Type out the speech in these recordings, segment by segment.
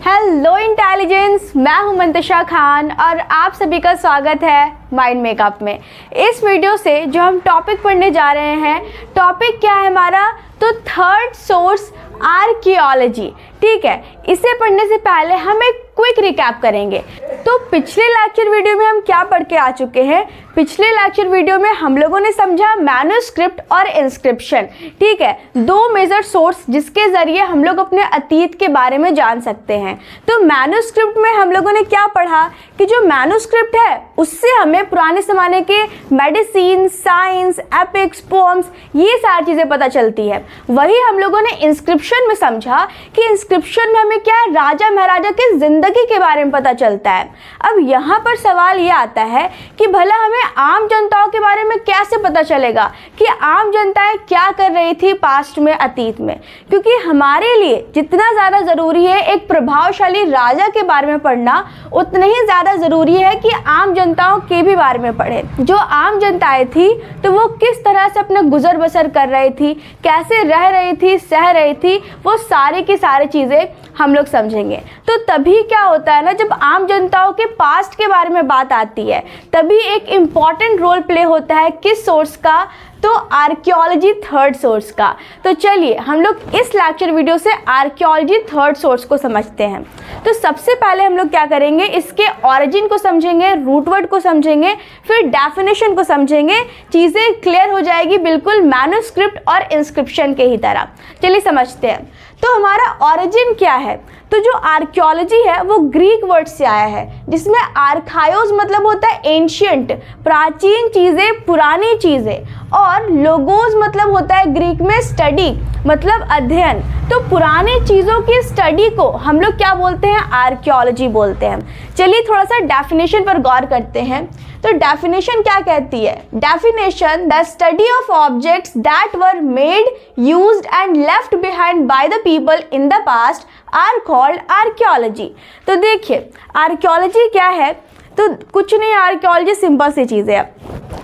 Hello intelligence, मैं हूं मंतशा खान और आप सभी का स्वागत है माइंड मेकअप में। इस वीडियो से जो हम टॉपिक पढ़ने जा रहे हैं, टॉपिक क्या है हमारा, तो थर्ड सोर्स आर्कियोलॉजी। ठीक है, इसे पढ़ने से पहले हम एक क्विक रिकैप करेंगे। तो पिछले लेक्चर वीडियो में हम क्या पढ़ के आ चुके हैं? पिछले लेक्चर वीडियो में हम लोगों ने समझा मैन्युस्क्रिप्ट और इंस्क्रिप्शन। ठीक है, दो मेजर सोर्स जिसके जरिए हम लोग अपने अतीत के बारे में जान सकते हैं। तो मैन्युस्क्रिप्ट में हम लोगों ने क्या पढ़ा कि जो मैन्युस्क्रिप्ट है उससे हमें पुराने ज़माने के मेडिसिन, साइंस, एपिक्स, पोम्स, ये सारी चीज़ें पता चलती है। वही हम लोगों ने इंस्क्रिप्शन में समझा कि इंस्क्रिप्शन में हमें क्या है, राजा महाराजा की जिंदगी के बारे में पता चलता है। अब यहाँ पर सवाल ये आता है कि भला हमें आम जनताओं के बारे में कैसे पता चलेगा कि आम जनताएं क्या कर रही थी पास्ट में, अतीत में? क्योंकि हमारे लिए जितना ज़्यादा ज़रूरी है एक प्रभावशाली राजा के बारे में पढ़ना, उतना ही ज़्यादा ज़रूरी है कि आम जनताओं के भी बारे में पढ़ें। जो आम जनताएं थी तो वो किस तरह से अपना गुजर बसर कर रही थी, कैसे रह रही थी, सह रही थी, वो सारी की सारी चीज़ें हम लोग समझेंगे। तो तभी क्या होता है ना, जब आम जनताओं के पास्ट के बारे में बात आती है तभी एक इम्पॉर्टेंट रोल प्ले होता है किस सोर्स का, तो आर्कियोलॉजी थर्ड सोर्स का। तो चलिए हम लोग इस लेक्चर वीडियो से आर्कियोलॉजी थर्ड सोर्स को समझते हैं। तो सबसे पहले हम लोग क्या करेंगे, इसके ऑरिजिन को समझेंगे, रूट वर्ड को समझेंगे, फिर डेफिनेशन को समझेंगे। चीज़ें क्लियर हो जाएगी बिल्कुल मैन्युस्क्रिप्ट और इंस्क्रिप्शन के ही तरह। चलिए समझते हैं। तो हमारा ऑरिजिन क्या है? तो जो आर्कियोलॉजी है वो ग्रीक वर्ड से आया है, जिसमें आर्कायोस मतलब होता है एंशियंट, प्राचीन चीज़ें, पुरानी चीज़ें, और लोगोस मतलब होता है ग्रीक में स्टडी, मतलब अध्ययन। तो पुरानी चीज़ों की स्टडी को हम लोग क्या बोलते हैं? आर्कियोलॉजी बोलते हैं। चलिए थोड़ा सा डेफिनेशन पर गौर करते हैं। तो डेफिनेशन क्या कहती है? Definition, the study of objects that were made, used and left behind by the people in the past are called archaeology. तो देखिए आर्कियोलॉजी क्या है, तो कुछ नहीं, आर्कियोलॉजी सिंपल सी चीज़ है।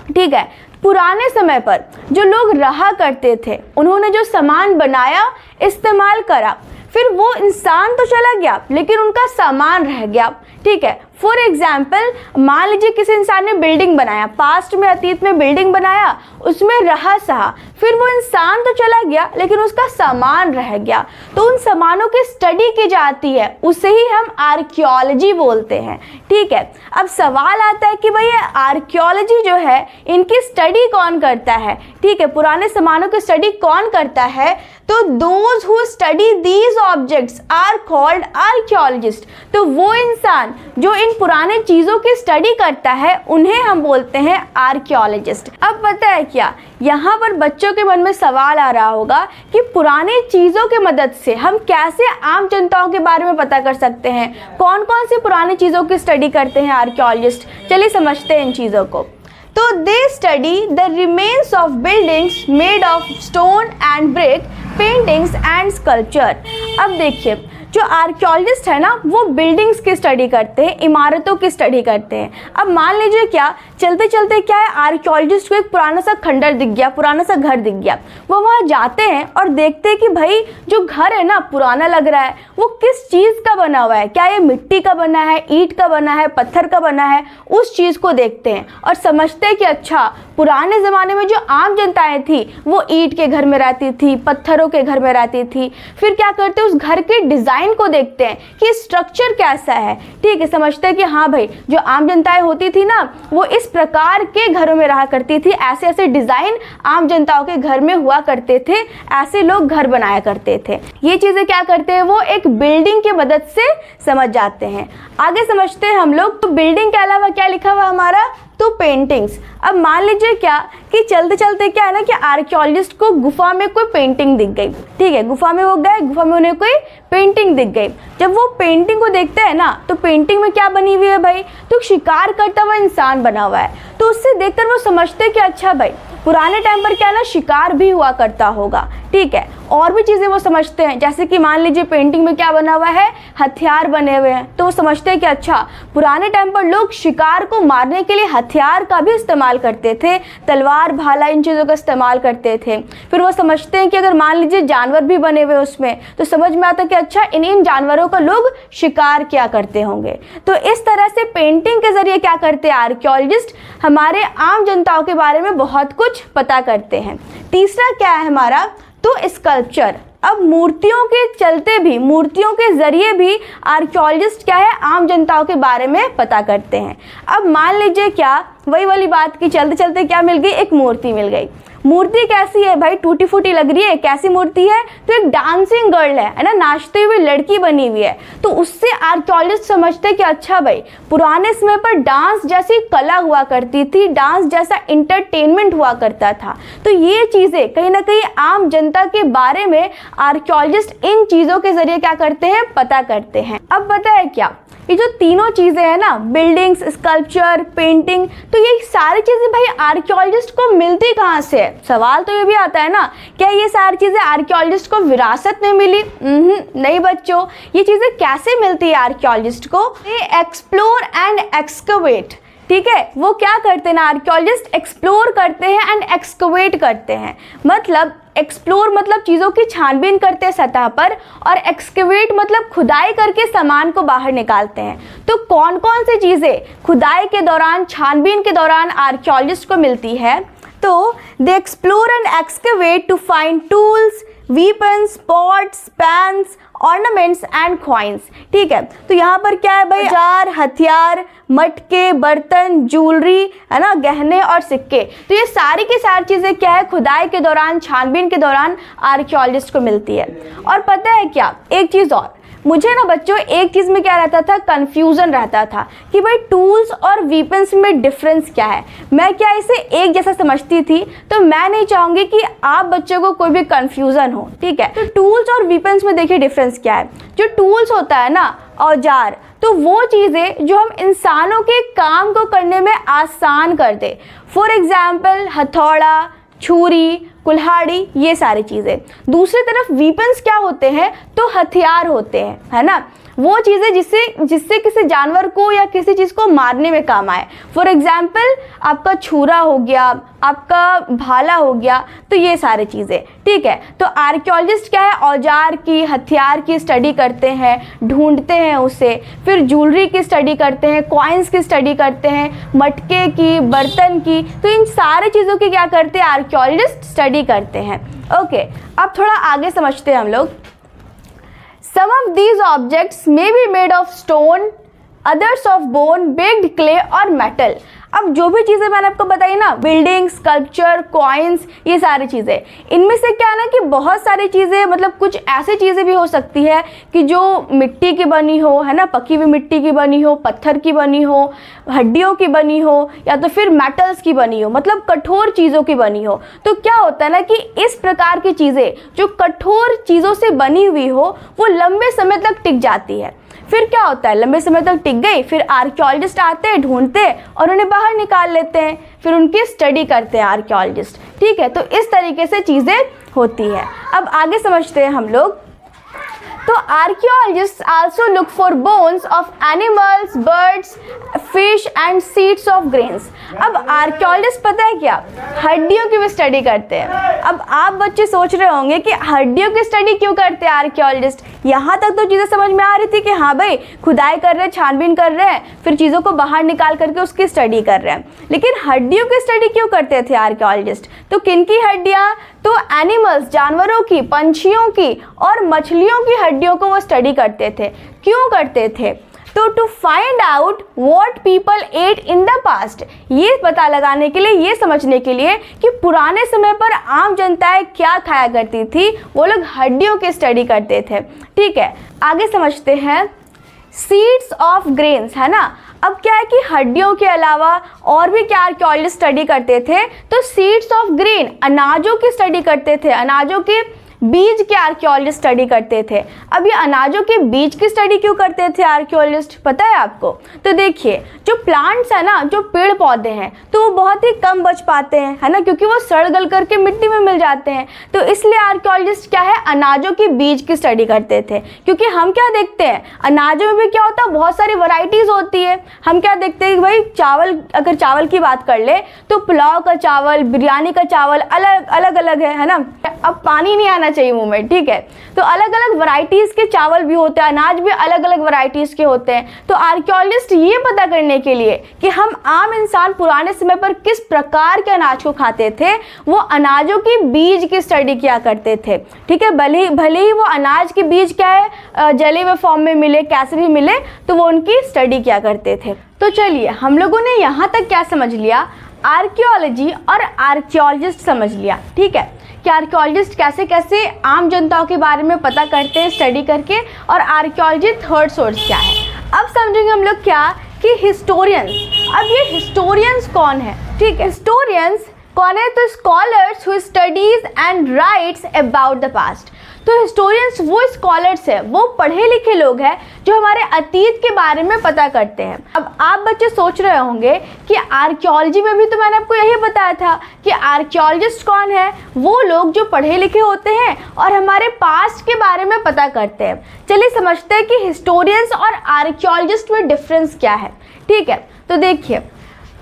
ठीक है, पुराने समय पर जो लोग रहा करते थे, उन्होंने जो सामान बनाया, इस्तेमाल करा, फिर वो इंसान तो चला गया लेकिन उनका सामान रह गया। ठीक है, फॉर एग्जाम्पल मान लीजिए किसी इंसान ने बिल्डिंग बनाया, पास्ट में, अतीत में बिल्डिंग बनाया, उसमें रहा सहा, फिर वो इंसान तो चला गया लेकिन उसका सामान रह गया, तो उन सामानों की स्टडी की जाती है, उसे ही हम आर्कियोलॉजी बोलते हैं। ठीक है, अब सवाल आता है कि भाई आर्कियोलॉजी जो है इनकी स्टडी कौन करता है? ठीक है, पुराने सामानों की स्टडी कौन करता है? तो those who study these objects are called archaeologist. तो वो इंसान जो इन पुराने चीज़ों की स्टडी करता है उन्हें हम बोलते हैं आर्कियोलॉजिस्ट। अब पता है क्या, यहाँ पर बच्चों के मन में सवाल आ रहा होगा कि पुरानी चीज़ों की मदद से हम कैसे आम जनताओं के बारे में पता कर सकते हैं? कौन कौन सी पुरानी चीज़ों की स्टडी करते हैं आर्कियोलॉजिस्ट? चलिए समझते हैं इन चीज़ों को। तो they study the remains of buildings made of stone and brick, paintings and sculpture. अब देखिए जो आर्कियोलॉजिस्ट है ना, वो बिल्डिंग्स की स्टडी करते हैं, इमारतों की स्टडी करते हैं। अब मान लीजिए क्या, चलते चलते क्या है, आर्कियोलॉजिस्ट को एक पुराना सा खंडर दिख गया, पुराना सा घर दिख गया। वो वहाँ जाते हैं और देखते हैं कि भाई जो घर है ना पुराना लग रहा है, वो किस चीज़ का बना हुआ है, क्या ये मिट्टी का बना है, ईंट का बना है, पत्थर का बना है, उस चीज़ को देखते हैं और समझते हैं कि अच्छा पुराने ज़माने में जो आम जनताएँ थी वो ईंट के घर में रहती थी, पत्थरों के घर में रहती थी। फिर क्या करते हैं, उस घर के डिज़ाइन को देखते हैं कि स्ट्रक्चर कैसा है। ठीक है, समझते हैं कि हाँ भाई जो आम जनताएं होती थी ना वो इस प्रकार के घरों में रहा करती थी, ऐसे ऐसे डिजाइन आम जनताओं के घर में हुआ करते थे, ऐसे लोग घर बनाया करते थे। ये चीजें क्या करते हैं, वो एक बिल्डिंग की मदद से समझ जाते हैं। आगे समझते हैं हम लोग। तो बिल्डिंग के अलावा क्या लिखा हुआ हमारा, तो पेंटिंग्स। अब मान लीजिए क्या कि चलते चलते क्या है ना कि आर्कियोलॉजिस्ट को गुफा में कोई पेंटिंग दिख गई। ठीक है, गुफा में वो गए, गुफा में उन्हें कोई पेंटिंग दिख गई। जब वो पेंटिंग को देखते हैं ना, तो पेंटिंग में क्या बनी हुई है भाई, तो शिकार करता हुआ इंसान बना हुआ है। तो उससे देखकर वो समझते हैं कि अच्छा भाई पुराने टाइम पर क्या ना शिकार भी हुआ करता होगा। ठीक है। और भी चीज़ें वो समझते हैं, जैसे कि मान लीजिए पेंटिंग में क्या बना हुआ है, हथियार बने हुए हैं, तो वो समझते हैं कि अच्छा पुराने टाइम पर लोग शिकार को मारने के लिए हथियार का भी इस्तेमाल करते थे, तलवार भाला इन चीज़ों का इस्तेमाल करते थे। फिर वो समझते हैं कि अगर मान लीजिए जानवर भी बने हुए उसमें, तो समझ में आता है कि अच्छा इन जानवरों का लोग शिकार क्या करते होंगे। तो इस तरह से पेंटिंग के जरिए क्या करते हैं आर्कियोलॉजिस्ट, हमारे आम जनताओं के बारे में बहुत कुछ पता करते हैं। तीसरा क्या है हमारा, तो स्कल्पचर। अब मूर्तियों के चलते भी, मूर्तियों के जरिए भी आर्कियोलॉजिस्ट क्या है, आम जनताओं के बारे में पता करते हैं। अब मान लीजिए क्या, वही वाली बात की चलते चलते क्या मिल गई, एक मूर्ति मिल गई। मूर्ति कैसी है भाई, टूटी फूटी लग रही है, कैसी मूर्ति है, तो एक डांसिंग गर्ल है ना, नाचते हुए लड़की बनी हुई है। तो उससे आर्कियोलॉजिस्ट समझते हैं कि अच्छा भाई पुराने समय पर डांस जैसी कला हुआ करती थी, डांस जैसा इंटरटेनमेंट हुआ करता था। तो ये चीज़ें कहीं ना कहीं आम जनता के बारे में आर्कियोलॉजिस्ट इन चीज़ों के जरिए क्या करते हैं, पता करते हैं। अब पता है क्या, ये जो तीनों चीज़ें हैं ना, बिल्डिंग्स, स्कल्पचर, पेंटिंग, तो ये सारी चीज़ें भाई आर्कियोलॉजिस्ट को मिलती कहाँ से है। सवाल तो ये भी आता है ना, क्या ये सारी चीज़ें आर्कियोलॉजिस्ट को विरासत में मिली? नहीं बच्चों, ये चीज़ें कैसे मिलती है आर्कियोलॉजिस्ट को, ये एक्सप्लोर एंड एक्सकवेट, ठीक है। वो क्या करते हैं ना, आर्कियोलॉजिस्ट एक्सप्लोर करते हैं एंड एक्सकवेट करते हैं। मतलब एक्सप्लोर मतलब चीज़ों की छानबीन करते हैं सतह पर, और एक्सकवेट मतलब खुदाई करके सामान को बाहर निकालते हैं। तो कौन कौन सी चीज़ें खुदाई के दौरान, छानबीन के दौरान आर्कियोलॉजिस्ट को मिलती है, तो they explore and excavate to find tools, weapons, pots, pans, ornaments and coins, ठीक है। तो यहाँ पर क्या है भाई, औजार, हथियार, मटके, बर्तन, ज्वेलरी, है ना, गहने और सिक्के। तो ये सारी की सारी चीज़ें क्या है, खुदाई के दौरान, छानबीन के दौरान आर्कियोलॉजिस्ट को मिलती है। और पता है क्या, एक चीज़ और, मुझे ना बच्चों एक चीज़ में क्या रहता था, कन्फ्यूज़न रहता था कि भाई टूल्स और वीपन्स में डिफरेंस क्या है। मैं क्या इसे एक जैसा समझती थी, तो मैं नहीं चाहूँगी कि आप बच्चों को कोई भी कन्फ्यूज़न हो, ठीक है। तो टूल्स और वीपन्स में देखिए डिफरेंस क्या है। जो टूल्स होता है ना, औजार, तो वो चीज़ें जो हम इंसानों के काम को करने में आसान कर दे। फॉर एग्जाम्पल हथौड़ा, छुरी, कुल्हाड़ी, ये सारी चीज़ें। दूसरी तरफ वीपन्स क्या होते हैं, तो हथियार होते हैं, है ना, वो चीज़ें जिससे किसी जानवर को या किसी चीज़ को मारने में काम आए। फॉर एग्जाम्पल आपका छुरा हो गया, आपका भाला हो गया, तो ये सारी चीज़ें, ठीक है। तो आर्कियोलॉजिस्ट क्या है, औजार की, हथियार की स्टडी करते हैं, ढूंढते हैं उसे, फिर ज्वेलरी की स्टडी करते हैं, कॉइन्स की स्टडी करते हैं, मटके की, बर्तन की, तो इन सारी चीज़ों की क्या करते हैं आर्कियोलॉजिस्ट, स्टडी करते हैं। ओके, अब थोड़ा आगे समझते हैं हम लोग। Some of these objects may be made of stone, others of bone, baked clay और metal। अब जो भी चीज़ें मैंने आपको बताई ना, बिल्डिंग, स्कल्पचर, कॉइन्स, ये सारी चीज़ें, इनमें से क्या है ना कि बहुत सारी चीज़ें, मतलब कुछ ऐसी चीज़ें भी हो सकती है कि जो मिट्टी की बनी हो, है ना, पकी हुई मिट्टी की बनी हो, पत्थर की बनी हो, हड्डियों की बनी हो, या तो फिर मेटल्स की बनी हो, मतलब कठोर चीज़ों की बनी हो। तो क्या होता है ना कि इस प्रकार की चीज़ें जो कठोर चीज़ों से बनी हुई हो, वो लंबे समय तक टिक जाती है। फिर क्या होता है, लंबे समय तक टिक गई, फिर आर्कियोलॉजिस्ट आते हैं, ढूंढते हैं और उन्हें बाहर निकाल लेते हैं, फिर उनकी स्टडी करते हैं आर्कियोलॉजिस्ट, ठीक है। तो इस तरीके से चीज़ें होती है। अब आगे समझते हैं हम लोग। तो archaeologist also look for bones of animals, birds, fish and seeds of grains. अब आर्कियोलॉजिस्ट पता है क्या, हड्डियों की भी स्टडी करते हैं। अब आप बच्चे सोच रहे होंगे कि हड्डियों की स्टडी क्यों करते हैं आर्कियोलॉजिस्ट। यहाँ तक तो चीज़ें समझ में आ रही थी कि हाँ भाई खुदाई कर रहे हैं, छानबीन कर रहे हैं, फिर चीज़ों को बाहर निकाल करके उसकी स्टडी कर रहे हैं, लेकिन हड्डियों की स्टडी क्यों करते थे आर्कियोलॉजिस्ट। तो किन की हड्डियाँ, तो एनिमल्स, जानवरों की, पंछियों की और मछलियों की हड्डियों को वो स्टडी करते थे। क्यों करते थे, तो to find out what people ate in the past, ये पता लगाने के लिए, ये समझने के लिए कि पुराने समय पर आम जनताएं क्या खाया करती थी, वो लोग हड्डियों की स्टडी करते थे, ठीक है। आगे समझते हैं सीड्स ऑफ ग्रेन्स, है ना। अब क्या है कि हड्डियों के अलावा और भी क्या आर्कियोलॉजिस्ट स्टडी करते थे, तो सीड्स ऑफ ग्रेन, अनाजों की स्टडी करते थे, अनाजों के बीज के आर्कियोलॉजिस्ट स्टडी करते थे। अब ये अनाजों के बीज की स्टडी क्यों करते थे आर्कियोलॉजिस्ट, पता है आपको? तो देखिए, जो प्लांट्स है ना, जो पेड़ पौधे हैं, तो वो बहुत ही कम बच पाते हैं, है ना, क्योंकि वो सड़ गल करके मिट्टी में मिल जाते हैं। तो इसलिए आर्कियोलॉजिस्ट क्या है, अनाजों के बीज की स्टडी करते थे। क्योंकि हम क्या देखते हैं, अनाजों में भी क्या होता है, बहुत सारी वैरायटीज होती है। हम क्या देखते हैं कि भाई चावल, अगर चावल की बात कर ले तो पुलाव का चावल, बिरयानी का चावल अलग अलग है ना। अब पानी नहीं आना चाहिए मुंह में, ठीक है। तो अलग अलग वैरायटीज के चावल भी होते हैं, अनाज भी अलग अलग वैरायटीज के होते हैं। तो आर्कियोलॉजिस्ट ये पता करने के लिए कि हम आम इंसान पुराने समय पर किस प्रकार के अनाज को खाते थे, वो अनाजों की बीज की स्टडी किया करते थे, ठीक है। भले ही वो अनाज के बीज क्या है, जले हुए फॉर्म में मिले, कैसे भी मिले, तो वो उनकी स्टडी किया करते थे। तो चलिए, हम लोगों ने यहाँ तक क्या समझ लिया, आर्कियोलॉजी और आर्कियोलॉजिस्ट समझ लिया, ठीक है, कि आर्कियोलॉजिस्ट कैसे कैसे आम जनताओं के बारे में पता करते हैं स्टडी करके, और आर्कियोलॉजी थर्ड सोर्स क्या है। अब समझेंगे हम लोग क्या कि हिस्टोरियंस। अब ये हिस्टोरियंस कौन है, ठीक है। हिस्टोरियंस कौन है, तो scholars who studies and writes about the past. तो हिस्टोरियंस वो स्कॉलर्स है, वो पढ़े लिखे लोग हैं जो हमारे अतीत के बारे में पता करते हैं। अब आप बच्चे सोच रहे होंगे कि आर्कियोलॉजी में भी तो मैंने आपको यही बताया था कि आर्कियोलॉजिस्ट कौन है, वो लोग जो पढ़े लिखे होते हैं और हमारे पास्ट के बारे में पता करते हैं। चलिए समझते हैं कि हिस्टोरियंस और आर्कियोलॉजिस्ट में डिफरेंस क्या है, ठीक है। तो देखिए,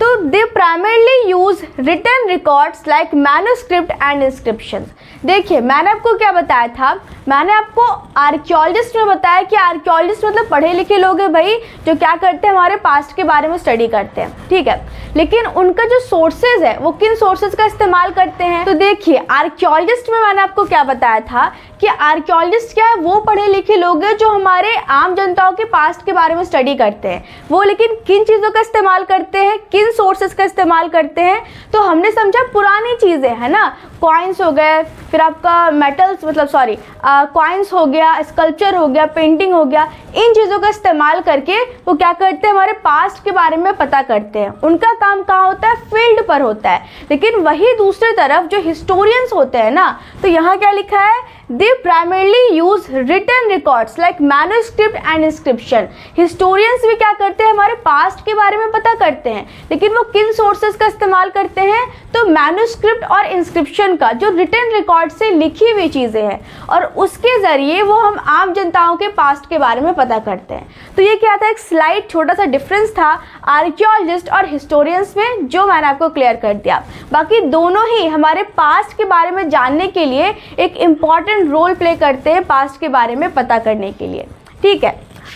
तो they primarily use written records like manuscript and inscriptions. देखिए, मैंने आपको क्या बताया था, मैंने आपको आर्कियोलॉजिस्ट में बताया कि आर्कियोलॉजिस्ट मतलब पढ़े लिखे लोग हैं भाई, जो क्या करते हैं, हमारे पास्ट के बारे में स्टडी करते हैं, ठीक है। लेकिन उनका जो सोर्सेज है, वो किन सोर्सेज का इस्तेमाल करते हैं। तो देखिए, आर्कियोलॉजिस्ट में मैंने आपको क्या बताया था कि आर्कियोलॉजिस्ट क्या है, वो पढ़े लिखे लोग हैं जो हमारे आम जनताओं के पास्ट के बारे में स्टडी करते हैं। वो लेकिन किन चीज़ों का इस्तेमाल करते हैं, किन सोर्सेज का इस्तेमाल करते हैं, तो हमने समझा पुरानी चीज़ें, है ना, कॉइन्स हो गए, फिर आपका मेटल्स, मतलब सॉरी कॉइन्स हो गया, स्कल्पचर हो गया, पेंटिंग हो गया, इन चीज़ों का इस्तेमाल करके वो क्या करते हैं, हमारे पास्ट के बारे में पता करते हैं। उनका काम कहाँ होता है, फील्ड पर होता है। लेकिन वही दूसरी तरफ जो हिस्टोरियंस होते हैं ना, तो यहाँ क्या लिखा है, they primarily use written records like manuscript and inscription। Historians भी क्या करते हैं, हमारे पास्ट के बारे में पता करते हैं, लेकिन वो किन सोर्सेज का इस्तेमाल करते हैं, तो मैन्युस्क्रिप्ट और इंस्क्रिप्शन का, जो रिटन रिकॉर्ड से लिखी हुई चीज़ें हैं, और उसके ज़रिए वो हम आम जनताओं के पास्ट के बारे में पता करते हैं। तो ये क्या था, एक स्लाइड छोटा सा डिफरेंस था आर्कियोलॉजिस्ट और हिस्टोरियंस में, जो मैंने आपको क्लियर कर दिया। बाकी दोनों ही हमारे पास्ट के बारे में जानने के लिए एक इम्पॉर्टेंट रोल प्ले करते हैं, पास्ट के बारे में पता करने के लिए, ठीक है।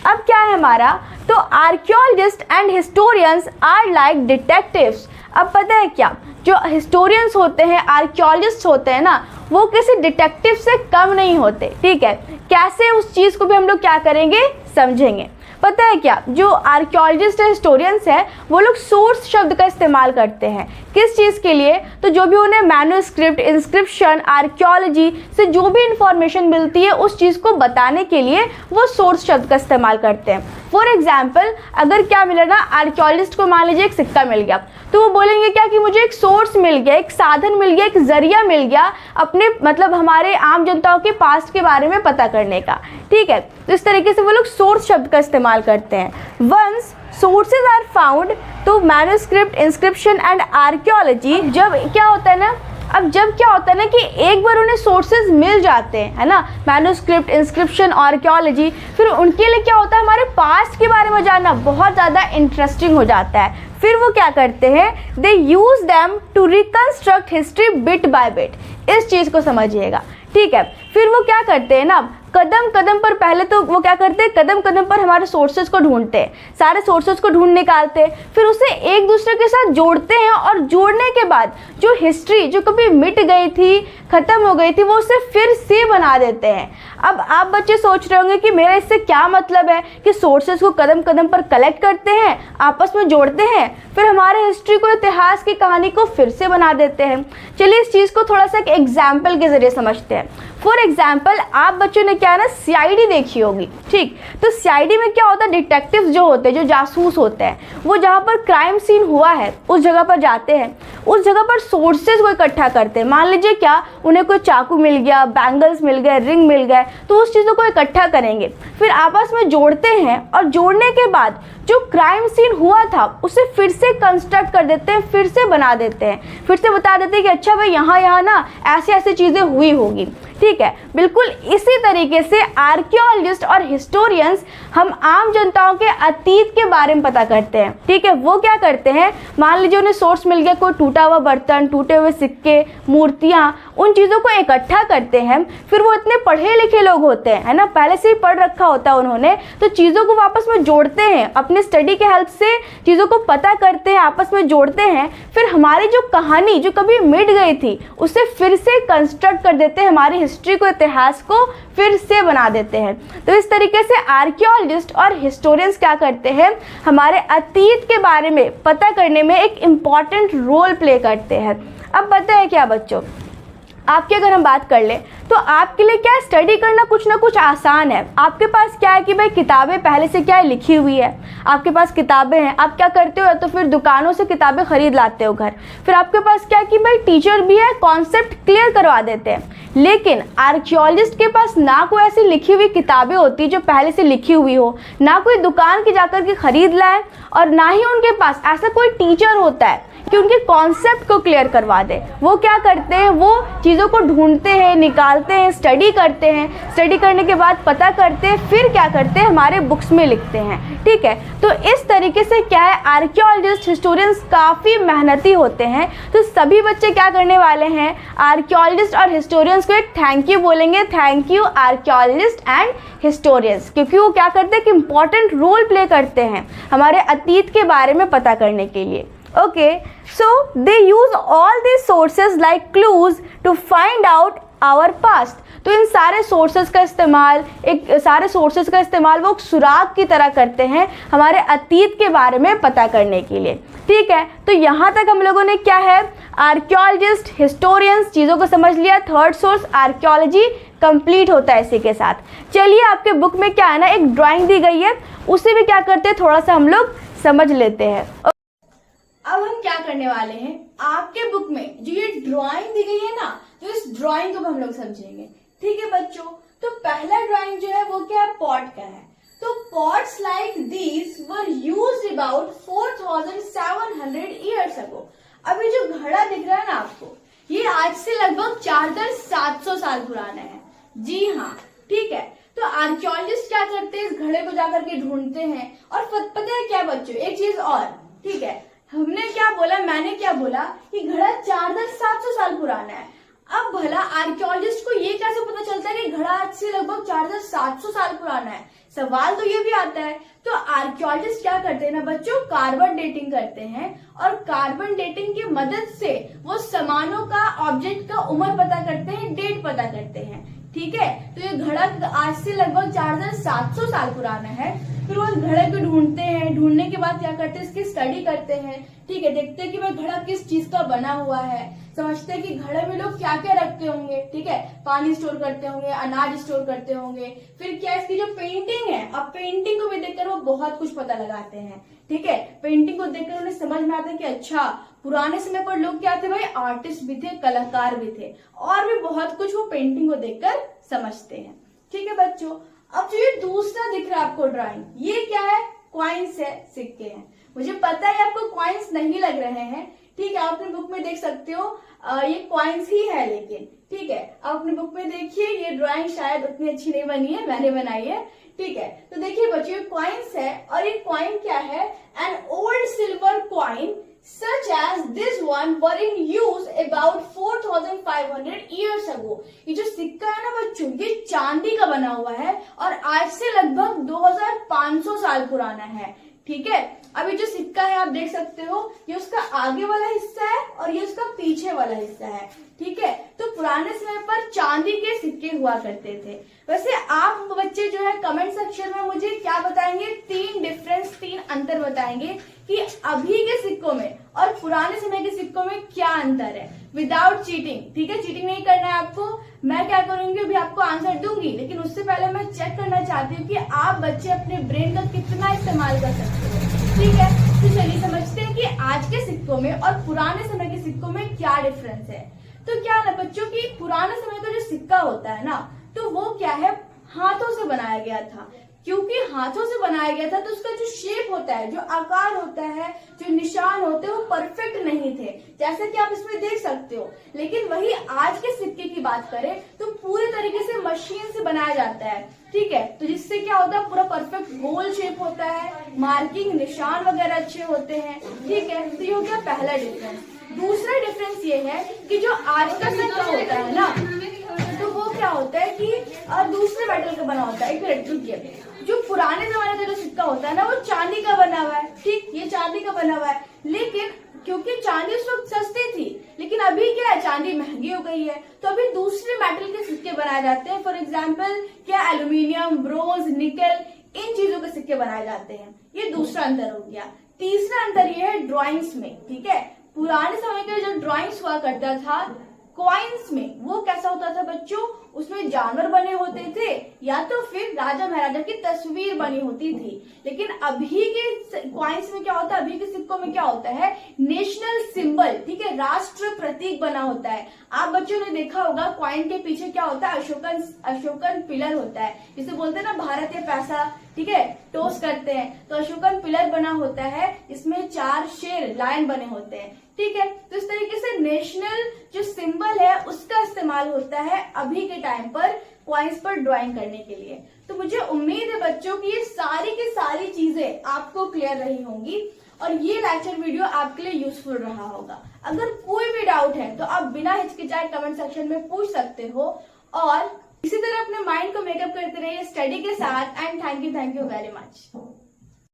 अब क्या है हमारा, तो archaeologists and historians are like detectives. अब पता है क्या, जो हिस्टोरियंस होते हैं, आर्कियोलॉजिस्ट होते हैं ना, वो किसी डिटेक्टिव से कम नहीं होते, ठीक है। कैसे, उस चीज़ को भी हम लोग क्या करेंगे, समझेंगे। पता है क्या, जो आर्कियोलॉजिस्ट है, हिस्टोरियंस है, वो लोग सोर्स शब्द का इस्तेमाल करते हैं। किस चीज़ के लिए, तो जो भी उन्हें मैन्युस्क्रिप्ट, इंस्क्रिप्शन, आर्कियोलॉजी से जो भी इंफॉर्मेशन मिलती है, उस चीज़ को बताने के लिए वो सोर्स शब्द का इस्तेमाल करते हैं। फॉर एग्जाम्पल, अगर क्या मिला ना, आर्कियोलॉजिस्ट को मान लीजिए एक सिक्का मिल गया, तो वो बोलेंगे क्या कि मुझे एक सोर्स मिल गया, एक साधन मिल गया, एक जरिया मिल गया अपने, मतलब हमारे आम जनताओं के पास्ट के बारे में पता करने का, ठीक है। तो इस तरीके से वो लोग सोर्स शब्द का इस्तेमाल करते हैं। वंस सोर्सेज आर फाउंड, तो मैन्युस्क्रिप्ट, इंस्क्रिप्शन एंड आर्कियोलॉजी, जब क्या होता है ना, अब जब क्या होता है ना कि एक बार उन्हें सोर्सेज मिल जाते हैं, है ना, मैन्युस्क्रिप्ट, इंस्क्रिप्शन, आर्कियोलॉजी, फिर उनके लिए क्या होता है, हमारे पास्ट के बारे में जानना बहुत ज़्यादा इंटरेस्टिंग हो जाता है। फिर वो क्या करते हैं, they use them to reconstruct history bit by bit. इस चीज़ को समझिएगा, ठीक है। फिर वो क्या करते हैं ना, कदम कदम पर, पहले तो वो क्या करते हैं, कदम कदम पर हमारे सोर्सेज को ढूंढते हैं, सारे सोर्सेज को ढूंढ निकालते हैं, फिर उसे एक दूसरे के साथ जोड़ते हैं, और जोड़ने के बाद जो हिस्ट्री जो कभी मिट गई थी, ख़त्म हो गई थी, वो उसे फिर से बना देते हैं। अब आप बच्चे सोच रहे होंगे कि मेरा इससे क्या मतलब है, कि सोर्सेज को कदम कदम पर कलेक्ट करते हैं, आपस में जोड़ते हैं, फिर हमारे हिस्ट्री को, इतिहास की कहानी को फिर से बना देते हैं। चलिए इस चीज़ को थोड़ा सा एक एग्जाम्पल के ज़रिए समझते हैं। फॉर एग्जाम्पल, आप बच्चों ने क्या ना, CID देखी होगी, ठीक। तो CID में क्या होता है, डिटेक्टिव्स जो होते हैं, जो जासूस होते हैं, वो जहाँ पर क्राइम सीन हुआ है उस जगह पर जाते हैं, उस जगह पर सोर्सेज को इकट्ठा करते हैं। मान लीजिए क्या, उन्हें कोई चाकू मिल गया, बैंगल्स मिल गए, रिंग मिल गए, तो उस चीज़ों को इकट्ठा करेंगे, फिर आपस में जोड़ते हैं और जोड़ने के बाद जो क्राइम सीन हुआ था उसे फिर से कंस्ट्रक्ट कर देते हैं, फिर से बना देते हैं, फिर से बता देते हैं कि अच्छा भाई यहाँ ना ऐसे ऐसे चीज़ें हुई होगी। ठीक है, बिल्कुल इसी तरीके से आर्कियोलॉजिस्ट और हिस्टोरियंस हम आम जनताओं के अतीत के बारे में पता करते हैं। ठीक है, वो क्या करते हैं, मान लीजिए उन्हें सोर्स मिल गया, कोई टूटा हुआ बर्तन, टूटे हुए सिक्के, मूर्तियाँ, उन चीज़ों को इकट्ठा करते हैं। फिर वो इतने पढ़े लिखे लोग होते हैं, है ना, पहले से ही पढ़ रखा होता है उन्होंने, तो चीज़ों को वापस में जोड़ते हैं, अपने स्टडी के हेल्प से चीज़ों को पता करते हैं, आपस में जोड़ते हैं, फिर हमारी जो कहानी जो कभी मिट गई थी उसे फिर से कंस्ट्रक्ट कर देते हैं, हमारी हिस्ट्री को, इतिहास को फिर से बना देते हैं। तो इस तरीके से आर्कियोलॉजिस्ट और हिस्टोरियंस क्या करते हैं, हमारे अतीत के बारे में पता करने में एक इम्पॉर्टेंट रोल प्ले करते हैं। अब पता है क्या बच्चों, आपकी अगर हम बात कर लें तो आपके लिए क्या स्टडी करना कुछ ना कुछ आसान है। आपके पास क्या है कि भाई किताबें पहले से क्या है लिखी हुई है, आपके पास किताबें हैं, आप क्या करते हो, तो फिर दुकानों से किताबें खरीद लाते हो घर। फिर आपके पास क्या है कि भाई टीचर भी है, कॉन्सेप्ट क्लियर करवा देते हैं। लेकिन आर्कियोलॉजिस्ट के पास ना कोई ऐसी लिखी हुई किताबें होती जो पहले से लिखी हुई हो, ना कोई दुकान की जाकर के खरीद लाए, और ना ही उनके पास ऐसा कोई टीचर होता है कि उनके कॉन्सेप्ट को क्लियर करवा दे। वो क्या करते हैं, वो चीज़ों को ढूंढते हैं, निकालते हैं, स्टडी करते हैं, स्टडी करने के बाद पता करते हैं, फिर क्या करते हैं, हमारे बुक्स में लिखते हैं। ठीक है, तो इस तरीके से क्या है, आर्कियोलॉजिस्ट, हिस्टोरियंस काफ़ी मेहनती होते हैं। तो सभी बच्चे क्या करने वाले हैं, आर्कियोलॉजिस्ट और हिस्टोरियंस को एक थैंक यू बोलेंगे, thank you archaeologist and historians, क्योंकि वो क्या करते हैं कि इंपॉर्टेंट रोल प्ले करते हैं हमारे अतीत के बारे में पता करने के लिए। Okay, so they use all these sources like clues to find out our past. तो इन सारे सोर्सेज का इस्तेमाल वो सुराग की तरह करते हैं हमारे अतीत के बारे में पता करने के लिए। ठीक है, तो यहाँ तक हम लोगों ने क्या है, आर्कियोलॉजिस्ट, हिस्टोरियंस, चीज़ों को समझ लिया। थर्ड सोर्स आर्कियोलॉजी कंप्लीट होता है इसी के साथ। चलिए, आपके बुक में क्या है ना, एक ड्राइंग दी गई है, उसे भी क्या करते हैं, थोड़ा सा हम लोग समझ लेते हैं। अब हम क्या करने वाले हैं, आपके बुक में जो ये ड्राइंग दी गई है ना, तो इस ड्राइंग को हम लोग समझेंगे। ठीक है बच्चों, तो पहला ड्राइंग जो है वो क्या है, पॉट का है। तो pots like these were used about 4700 years ago. अभी जो घड़ा दिख रहा है ना आपको, ये आज से लगभग 4700 साल पुराना है। जी हाँ, ठीक है। तो आर्कियोलॉजिस्ट क्या करते हैं, इस घड़े को जाकर के ढूंढते हैं। और पता है क्या बच्चों, एक चीज और, ठीक है, हमने क्या बोला, मैंने क्या बोला कि घड़ा 4700 साल पुराना है। अब भला आर्कियोलॉजिस्ट को ये कैसे पता चलता है कि घड़ा आज से लगभग 4700 साल पुराना है, सवाल तो ये भी आता है। तो आर्कियोलॉजिस्ट क्या करते हैं ना बच्चों, कार्बन डेटिंग करते हैं, और कार्बन डेटिंग की मदद से वो सामानों का, ऑब्जेक्ट का उम्र पता करते हैं, डेट पता करते हैं। ठीक है, तो ये घड़ा आज से लगभग 4700 साल पुराना है। फिर वो घड़े को ढूंढते हैं, ढूंढने के बाद क्या करते हैं, इसकी स्टडी करते हैं। ठीक है, देखते हैं कि भाई घड़ा किस चीज का बना हुआ है, समझते हैं कि घड़े में लोग क्या क्या रखते होंगे। ठीक है, पानी स्टोर करते होंगे, अनाज स्टोर करते होंगे। फिर क्या, इसकी जो पेंटिंग है, अब पेंटिंग को भी देखकर वो बहुत कुछ पता लगाते हैं। ठीक है, पेंटिंग को देखकर उन्हें समझ में आता है कि अच्छा, पुराने समय पर लोग क्या थे भाई, आर्टिस्ट भी थे, कलाकार भी थे, और भी बहुत कुछ वो पेंटिंग को देखकर समझते हैं। ठीक है बच्चों, अब जो ये दूसरा दिख रहा है आपको ड्राइंग, ये क्या है, कॉइन्स है, सिक्के हैं। मुझे पता है आपको कॉइन्स नहीं लग रहे हैं। ठीक है, आप अपने बुक में देख सकते हो, ये कॉइन्स ही है, लेकिन ठीक है, आप अपने बुक में देखिए, ये ड्राइंग शायद उतनी अच्छी नहीं बनी है, मैंने बनाई है। ठीक है, तो देखिए बच्चों, कॉइन्स है, और ये कॉइन क्या है, an old silver coin such as this one were in use about 4500 years ago। ये जो सिक्का है ना बच्चों, ये चांदी का बना हुआ है और आज से लगभग 2500 साल पुराना है। ठीक है, अब ये जो सिक्का है आप देख सकते हो, ये उसका आगे वाला हिस्सा है और ये उसका पीछे वाला हिस्सा है। ठीक है, तो पुराने समय पर चांदी के सिक्के हुआ करते थे। वैसे आप बच्चे जो है कमेंट सेक्शन में मुझे क्या बताएंगे, 3 अंतर बताएंगे कि अभी के सिक्कों में और पुराने समय के सिक्कों में क्या अंतर है, विदाउट चीटिंग। ठीक है, चीटिंग नहीं करना है आपको। मैं क्या करूंगी, अभी आपको आंसर दूंगी, लेकिन उससे पहले मैं चेक करना चाहती हूँ कि आप बच्चे अपने ब्रेन का कितना इस्तेमाल कर सकते हो। ठीक है, तो चलिए समझते हैं कि आज के सिक्कों में और पुराने समय के सिक्कों में क्या डिफरेंस है। तो क्या है ना बच्चों की, पुराने समय का जो सिक्का होता है ना, तो वो क्या है, हाथों से बनाया गया था। क्योंकि हाथों से बनाया गया था तो उसका जो शेप होता है, जो आकार होता है, जो निशान होते हैं वो परफेक्ट नहीं थे, जैसे कि आप इसमें देख सकते हो। लेकिन वही आज के सिक्के की बात करें तो पूरे तरीके से मशीन से बनाया जाता है। ठीक है, तो जिससे क्या होता है, पूरा परफेक्ट गोल शेप होता है, मार्किंग निशान वगैरह अच्छे होते हैं। ठीक है, तो ये हो गया पहला डिफरेंस। दूसरा डिफरेंस ये है कि जो आज का सिक्का होता है ना, तो वो क्या होता है कि दूसरे मेटल का बना होता है, इलेक्ट्रिक। जो पुराने जमाने का जो सिक्का होता है ना, वो चांदी का बना हुआ है। ठीक, ये चांदी का बना हुआ है, लेकिन क्योंकि चांदी उस वक्त सस्ती थी, लेकिन अभी क्या है, चांदी महंगी हो गई है, तो अभी दूसरे मेटल के सिक्के बनाए जाते हैं। फॉर एग्जाम्पल क्या, एल्यूमिनियम, ब्रोंज, निकल, इन चीजों के सिक्के बनाए जाते हैं। ये दूसरा अंतर हो गया। तीसरा अंतर ये है ड्राइंग्स में। ठीक है, पुराने समय के जो ड्राइंग्स हुआ करता था कॉइन्स में, वो कैसा होता था बच्चों, उसमें जानवर बने होते थे या तो फिर राजा महाराजा की तस्वीर बनी होती थी। लेकिन अभी के कॉइन्स में क्या होता है, अभी के सिक्कों में क्या होता है, नेशनल सिंबल, ठीक है, राष्ट्र प्रतीक बना होता है। आप बच्चों ने देखा होगा कॉइन के पीछे क्या होता है, अशोकन पिलर होता है, जिसे बोलते हैं ना भारत या पैसा। ठीक है, टोस्ट करते हैं तो अशोकन पिलर बना होता है, इसमें 4 शेर लायन बने होते हैं। ठीक है, तो इस तरीके से नेशनल जो सिंबल है उसका इस्तेमाल होता है अभी के टाइम पर कॉइन्स पर ड्राइंग करने के लिए। तो मुझे उम्मीद है बच्चों की ये सारी की सारी चीजें आपको क्लियर रही होंगी और ये लेक्चर वीडियो आपके लिए यूजफुल रहा होगा। अगर कोई भी डाउट है तो आप बिना हिचकिचाए कमेंट सेक्शन में पूछ सकते हो और इसी तरह अपने माइंड को मेकअप करते रहिए स्टडी के साथ। And thank you very much.